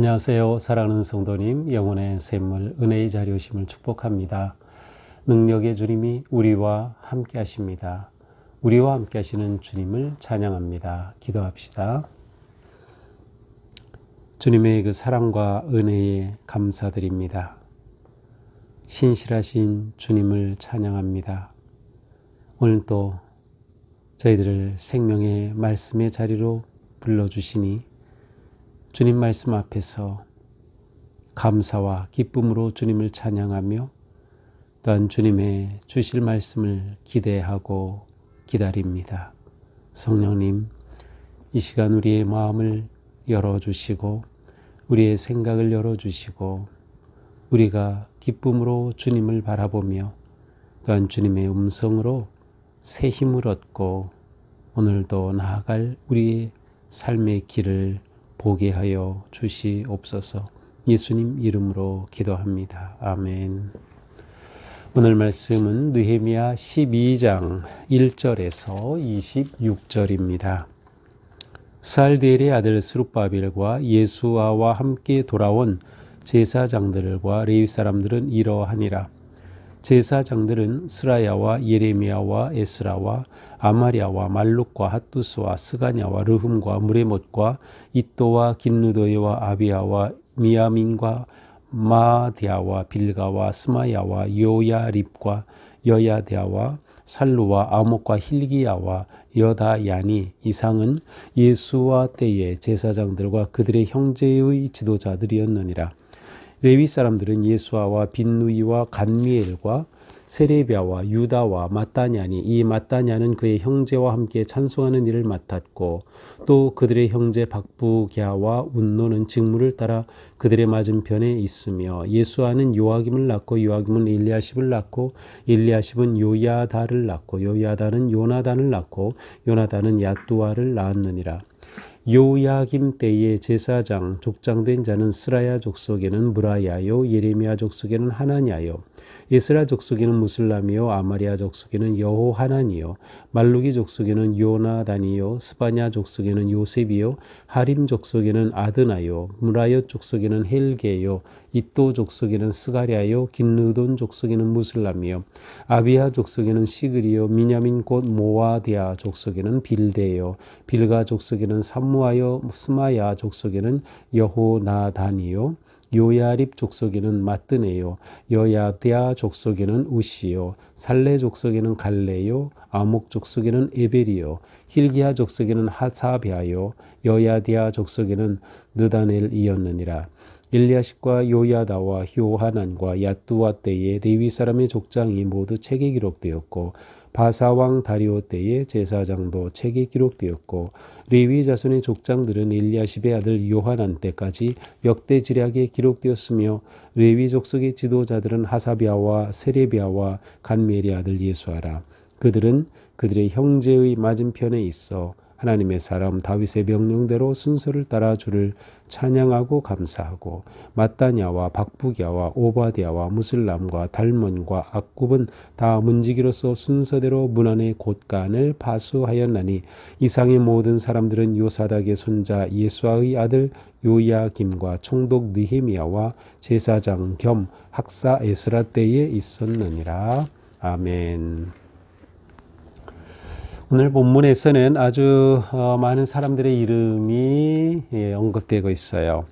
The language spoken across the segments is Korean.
안녕하세요. 사랑하는 성도님, 영혼의 샘물, 은혜의 자리 오심을 축복합니다. 능력의 주님이 우리와 함께 하십니다. 우리와 함께 하시는 주님을 찬양합니다. 기도합시다. 주님의 그 사랑과 은혜에 감사드립니다. 신실하신 주님을 찬양합니다. 오늘도 저희들을 생명의 말씀의 자리로 불러주시니 주님 말씀 앞에서 감사와 기쁨으로 주님을 찬양하며 또한 주님의 주실 말씀을 기대하고 기다립니다. 성령님, 이 시간 우리의 마음을 열어주시고 우리의 생각을 열어주시고 우리가 기쁨으로 주님을 바라보며 또한 주님의 음성으로 새 힘을 얻고 오늘도 나아갈 우리의 삶의 길을 보게 하여 주시옵소서. 예수님 이름으로 기도합니다. 아멘. 오늘 말씀은 느헤미야 12장 1절에서 26절입니다. 스알디엘의 아들 스룹바벨과 예수아와 함께 돌아온 제사장들과 레위 사람들은 이러하니라. 제사장들은 스라야와 예레미야와 에스라와 아마랴와 말룩과 핫두스와 스가냐와 르흠과 무레못과 이또와 긴느도이와 아비야와 미야민과 마디아와 빌가와 스마야와 요야립과 여야대아와 살루와 아목과 힐기야와 여다야니 이상은 예수와 때의 제사장들과 그들의 형제의 지도자들이었느니라. 레위 사람들은 예수아와 빈누이와 간미엘과 세레비아와 유다와 마따냐니 이 마따냐는 그의 형제와 함께 찬송하는 일을 맡았고 또 그들의 형제 박부갸와 운노는 직무를 따라 그들의 맞은편에 있으며 예수아는 요아김을 낳고 요아김은 엘리야십을 낳고 엘리야십은 요야다를 낳고 요야다는 요나단을 낳고 요나단은 야뚜아를 낳았느니라. 요야김 때의 제사장 족장된 자는 스라야 족속에는 무라야요 예레미야 족속에는 하나냐요 에스라 족속에는 무슬람이요 아마리아 족속에는 여호하나니요 말루기 족속에는 요나단이요 스바냐 족속에는 요셉이요 하림 족속에는 아드나요 무라요 족속에는 헬게요 이또 족속에는 스가랴요 긴느돈 족속에는 무슬람이요 아비야 족속에는 시그리요 미냐민 곧 모아디아 족속에는 빌데요 빌가 족속에는 삼무아요 스마야 족속에는 여호나단이요 요야립 족속에는 마뜨네요 여야디아 족속에는 우시요 살레 족속에는 갈레요 아목 족속에는 에벨이요 힐기야 족속에는 하사비아요 여야디아 족속에는 느다넬이었느니라. 엘리야십과 요야다와 요하난과 야뚜아 때에 레위 사람의 족장이 모두 책에 기록되었고 바사왕 다리오 때의 제사장도 책에 기록되었고 레위 자손의 족장들은 엘리야십의 아들 요하난 때까지 역대지략에 기록되었으며 레위 족속의 지도자들은 하사비아와 세레비아와 간미엘의 아들 예수아라. 그들은 그들의 형제의 맞은편에 있어 하나님의 사람 다윗의 명령대로 순서를 따라 주를 찬양하고 감사하고 마따냐와 박부갸와 오바디아와 무슬람과 달몬과 악굽은 다 문지기로서 순서대로 문 안의 곳간을 파수하였나니 이상의 모든 사람들은 요사닥의 손자 예수아의 아들 요야김과 총독 느헤미야와 제사장 겸 학사 에스라 때에 있었느니라. 아멘. 오늘 본문에서는 아주 많은 사람들의 이름이 언급되고 있어요.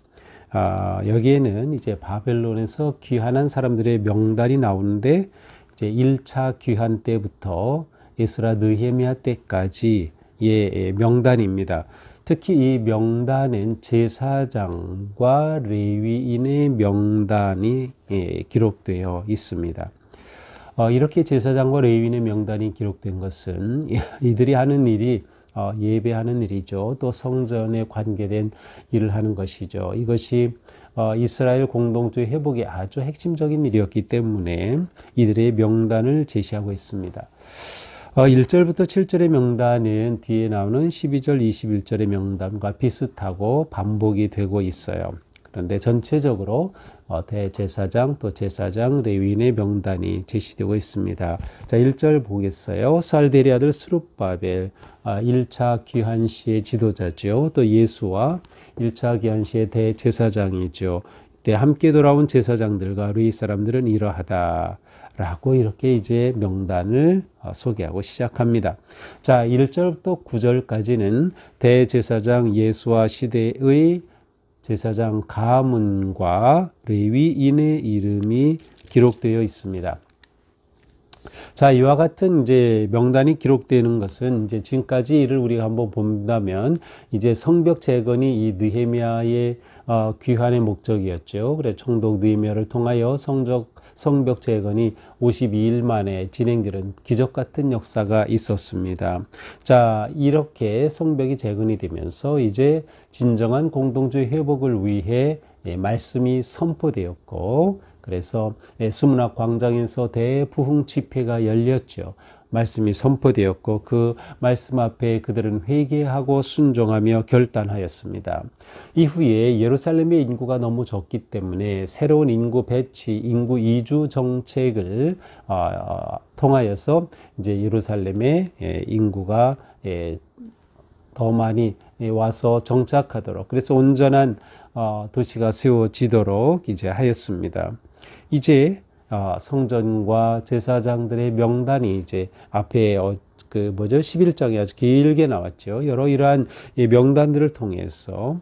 여기에는 이제 바벨론에서 귀환한 사람들의 명단이 나오는데 이제 1차 귀환 때부터 에스라 느헤미야 때까지의 명단입니다. 특히 이 명단은 제사장과 레위인의 명단이 기록되어 있습니다. 이렇게 제사장과 레위인의 명단이 기록된 것은 이들이 하는 일이 예배하는 일이죠. 또 성전에 관계된 일을 하는 것이죠. 이것이 이스라엘 공동체의 회복에 아주 핵심적인 일이었기 때문에 이들의 명단을 제시하고 있습니다. 1절부터 7절의 명단은 뒤에 나오는 12절, 21절의 명단과 비슷하고 반복이 되고 있어요. 그런데 전체적으로 대제사장 또 제사장 레위인의 명단이 제시되고 있습니다. 자, 1절 보겠어요. 살델의 아들 스룹바벨 1차 귀환시의 지도자죠. 또 예수와 1차 귀환시의 대제사장이죠. 때 함께 돌아온 제사장들과 레위 사람들은 이러하다 라고 이렇게 이제 명단을 소개하고 시작합니다. 자, 1절부터 9절까지는 대제사장 예수와 시대의 제사장 가문과 레위인의 이름이 기록되어 있습니다. 자, 이와 같은 이제 명단이 기록되는 것은 이제 지금까지 이를 우리가 한번 본다면 이제 성벽 재건이 이 느헤미야의 귀환의 목적이었죠. 그래 총독 느헤미야를 통하여 성벽 재건이 52일 만에 진행되는 기적 같은 역사가 있었습니다. 자, 이렇게 성벽이 재건이 되면서 이제 진정한 공동주의 회복을 위해 말씀이 선포되었고, 그래서 수문학 광장에서 대부흥 집회가 열렸죠. 말씀이 선포되었고 그 말씀 앞에 그들은 회개하고 순종하며 결단하였습니다. 이후에 예루살렘의 인구가 너무 적기 때문에 새로운 인구 배치, 인구 이주 정책을 통하여서 이제 예루살렘의 인구가 더 많이 와서 정착하도록, 그래서 온전한 도시가 세워지도록 이제 하였습니다. 이제 성전과 제사장들의 명단이 이제 앞에 11장에 아주 길게 나왔죠. 여러 이러한 명단들을 통해서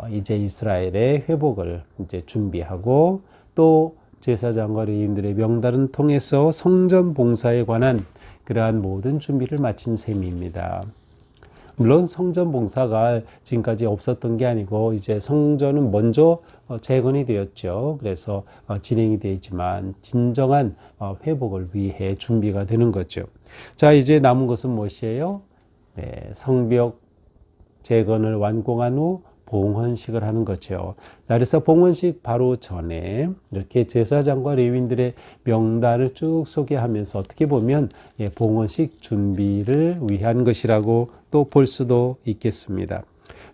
이제 이스라엘의 회복을 이제 준비하고, 또 제사장과 레위인들의 명단을 통해서 성전 봉사에 관한 그러한 모든 준비를 마친 셈입니다. 물론 성전 봉사가 지금까지 없었던 게 아니고 이제 성전은 먼저 재건이 되었죠. 그래서 진행이 되지만 진정한 회복을 위해 준비가 되는 거죠. 자, 이제 남은 것은 무엇이에요? 성벽 재건을 완공한 후 봉헌식을 하는 거죠. 자, 그래서 봉헌식 바로 전에 이렇게 제사장과 레위인들의 명단을 쭉 소개하면서 어떻게 보면 봉헌식 준비를 위한 것이라고 또 볼 수도 있겠습니다.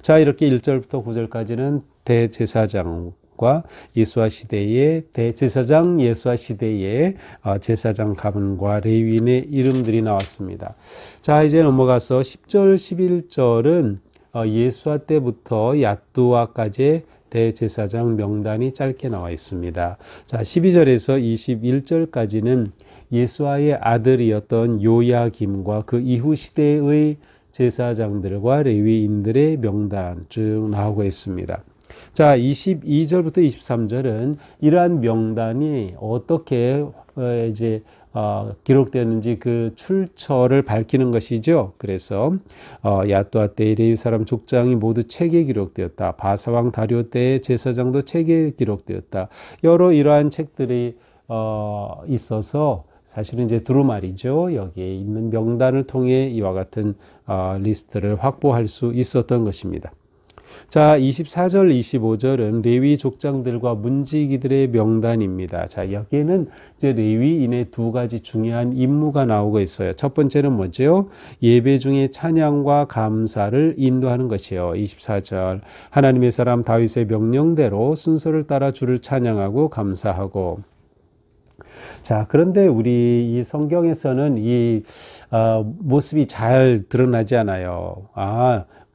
자, 이렇게 1절부터 9절까지는 대제사장과 예수와 시대의 대제사장 예수와 시대의 제사장 가문과 레위인의 이름들이 나왔습니다. 자, 이제 넘어가서 10절 11절은 예수와 때부터 야뚜아까지의 대제사장 명단이 짧게 나와 있습니다. 자, 12절에서 21절까지는 예수아의 아들이었던 요야김과 그 이후 시대의 제사장들과 레위인들의 명단 쭉 나오고 있습니다. 자, 22절부터 23절은 이러한 명단이 어떻게 이제 기록되었는지 그 출처를 밝히는 것이죠. 그래서 야뚜아 때의 레위 사람 족장이 모두 책에 기록되었다. 바사왕 다리오 때의 제사장도 책에 기록되었다. 여러 이러한 책들이 있어서 사실은 이제 두루마리죠. 여기에 있는 명단을 통해 이와 같은 리스트를 확보할 수 있었던 것입니다. 자, 24절, 25절은 레위 족장들과 문지기들의 명단입니다. 자, 여기에는 이제 레위인의 두 가지 중요한 임무가 나오고 있어요. 첫 번째는 뭐죠? 예배 중에 찬양과 감사를 인도하는 것이에요. 24절, 하나님의 사람 다윗의 명령대로 순서를 따라 주를 찬양하고 감사하고. 자, 그런데 우리 이 성경에서는 이 모습이 잘 드러나지 않아요.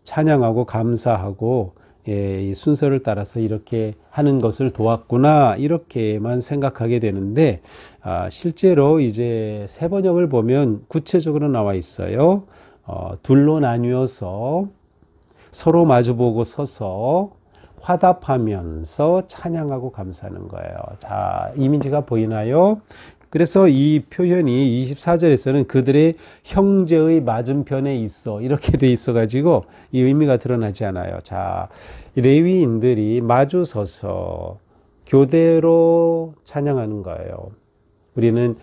찬양하고 감사하고 이 순서를 따라서 이렇게 하는 것을 도왔구나, 이렇게만 생각하게 되는데 실제로 이제 세 번역을 보면 구체적으로 나와 있어요. 둘로 나뉘어서 서로 마주보고 서서 화답하면서 찬양하고 감사하는 거예요. 자, 이미지가 보이나요? 그래서 이 표현이 24절에서는 그들의 형제의 맞은편에 있어, 이렇게 돼 있어 가지고 이 의미가 드러나지 않아요. 자, 레위인들이 마주 서서 교대로 찬양하는 거예요. 우리는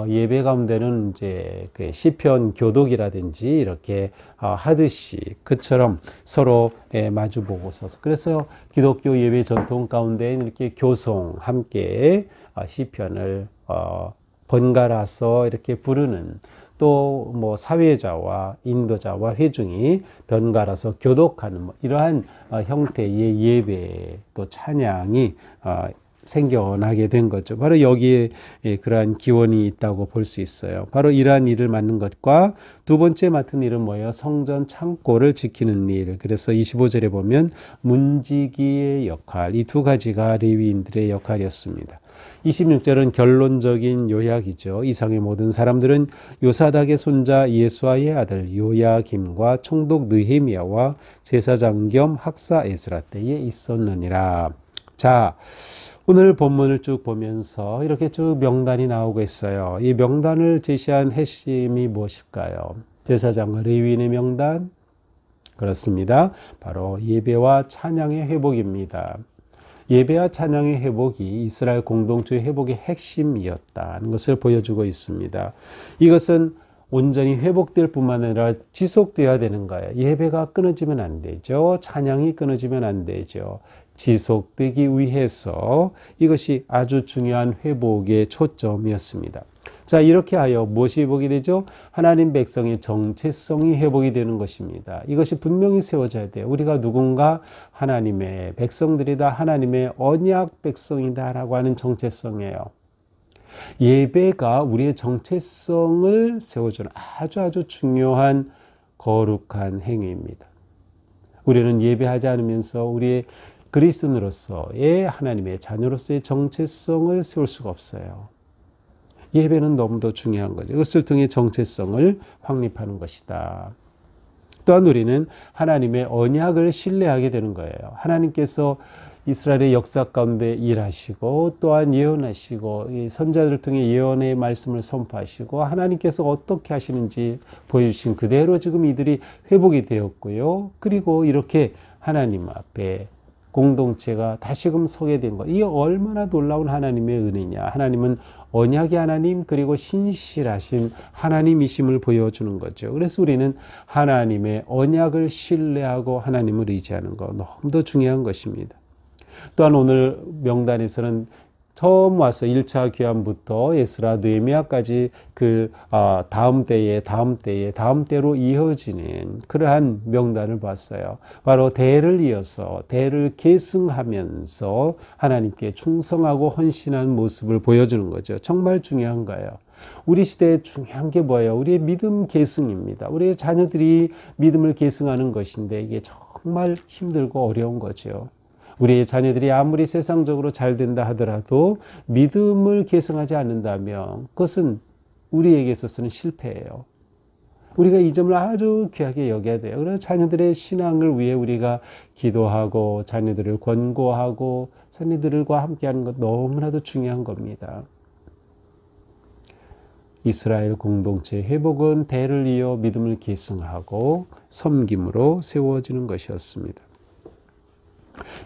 예배 가운데는 이제 그 시편 교독이라든지 이렇게 하듯이 그처럼 서로 마주 보고 서서, 그래서 기독교 예배 전통 가운데 이렇게 교송 함께 시편을 번갈아서 이렇게 부르는 또 뭐 사회자와 인도자와 회중이 번갈아서 교독하는 이러한 형태의 예배 또 찬양이 생겨나게 된 거죠. 바로 여기에 그러한 기원이 있다고 볼 수 있어요. 바로 이러한 일을 맡는 것과 두 번째 맡은 일은 뭐예요? 성전 창고를 지키는 일. 그래서 25절에 보면 문지기의 역할, 이 두 가지가 레위인들의 역할이었습니다. 26절은 결론적인 요약이죠. 이상의 모든 사람들은 요사닥의 손자 예수아의 아들 요야김과 총독 느헤미야와 제사장 겸 학사 에스라 때에 있었느니라. 자, 오늘 본문을 쭉 보면서 이렇게 쭉 명단이 나오고 있어요. 이 명단을 제시한 핵심이 무엇일까요? 제사장과 레위인의 명단? 그렇습니다. 바로 예배와 찬양의 회복입니다. 예배와 찬양의 회복이 이스라엘 공동체의 회복의 핵심이었다는 것을 보여주고 있습니다. 이것은 온전히 회복될 뿐만 아니라 지속되어야 되는 거예요. 예배가 끊어지면 안 되죠. 찬양이 끊어지면 안 되죠. 지속되기 위해서 이것이 아주 중요한 회복의 초점이었습니다. 자, 이렇게 하여 무엇이 회복이 되죠? 하나님 백성의 정체성이 회복이 되는 것입니다. 이것이 분명히 세워져야 돼요. 우리가 누군가 하나님의 백성들이다, 하나님의 언약 백성이다라고 하는 정체성이에요. 예배가 우리의 정체성을 세워주는 아주 중요한 거룩한 행위입니다. 우리는 예배하지 않으면서 우리의 그리스도인으로서의 하나님의 자녀로서의 정체성을 세울 수가 없어요. 예배는 너무도 중요한 거죠. 이것을 통해 정체성을 확립하는 것이다. 또한 우리는 하나님의 언약을 신뢰하게 되는 거예요. 하나님께서 이스라엘의 역사 가운데 일하시고 또한 예언하시고 이 선자들을 통해 예언의 말씀을 선포하시고 하나님께서 어떻게 하시는지 보여주신 그대로 지금 이들이 회복이 되었고요. 그리고 이렇게 하나님 앞에 공동체가 다시금 서게 된 것. 이게 얼마나 놀라운 하나님의 은혜냐. 하나님은 언약의 하나님 그리고 신실하신 하나님이심을 보여주는 거죠. 그래서 우리는 하나님의 언약을 신뢰하고 하나님을 의지하는 것 너무도 중요한 것입니다. 또한 오늘 명단에서는 처음 와서 1차 귀환부터 에스라 느헤미야까지 그 다음 때로 이어지는 그러한 명단을 봤어요. 바로 대를 이어서 대를 계승하면서 하나님께 충성하고 헌신한 모습을 보여주는 거죠. 정말 중요한 거예요. 우리 시대에 중요한 게 뭐예요? 우리의 믿음 계승입니다. 우리의 자녀들이 믿음을 계승하는 것인데 이게 정말 힘들고 어려운 거죠. 우리의 자녀들이 아무리 세상적으로 잘 된다 하더라도 믿음을 계승하지 않는다면 그것은 우리에게 있어서는 실패예요. 우리가 이 점을 아주 귀하게 여겨야 돼요. 그래서 자녀들의 신앙을 위해 우리가 기도하고 자녀들을 권고하고 자녀들과 함께하는 것 너무나도 중요한 겁니다. 이스라엘 공동체의 회복은 대를 이어 믿음을 계승하고 섬김으로 세워지는 것이었습니다.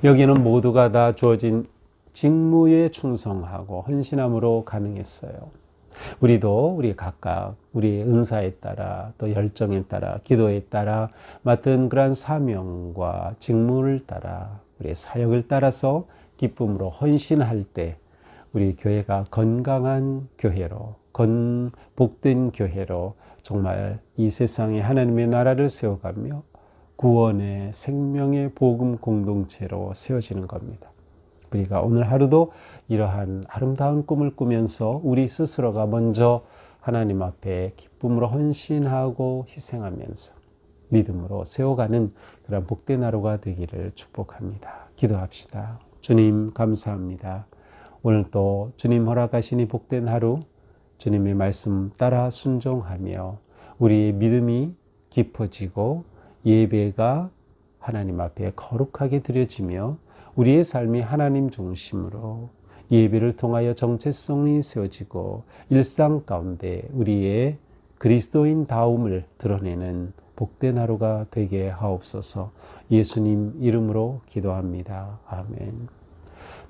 여기는 모두가 다 주어진 직무에 충성하고 헌신함으로 가능했어요. 우리도 우리 각각 우리의 은사에 따라 또 열정에 따라 기도에 따라 맡은 그러한 사명과 직무를 따라 우리의 사역을 따라서 기쁨으로 헌신할 때 우리 교회가 건강한 교회로 복된 교회로 정말 이 세상에 하나님의 나라를 세워가며 구원의 생명의 복음 공동체로 세워지는 겁니다. 우리가 오늘 하루도 이러한 아름다운 꿈을 꾸면서 우리 스스로가 먼저 하나님 앞에 기쁨으로 헌신하고 희생하면서 믿음으로 세워가는 그런 복된 하루가 되기를 축복합니다. 기도합시다. 주님 감사합니다. 오늘 또 주님 허락하신 이 복된 하루 주님의 말씀 따라 순종하며 우리의 믿음이 깊어지고 예배가 하나님 앞에 거룩하게 드려지며 우리의 삶이 하나님 중심으로 예배를 통하여 정체성이 세워지고 일상 가운데 우리의 그리스도인다움을 드러내는 복된 하루가 되게 하옵소서. 예수님 이름으로 기도합니다. 아멘.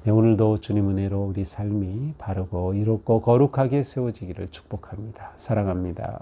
네, 오늘도 주님 은혜로 우리 삶이 바르고 이롭고 거룩하게 세워지기를 축복합니다. 사랑합니다.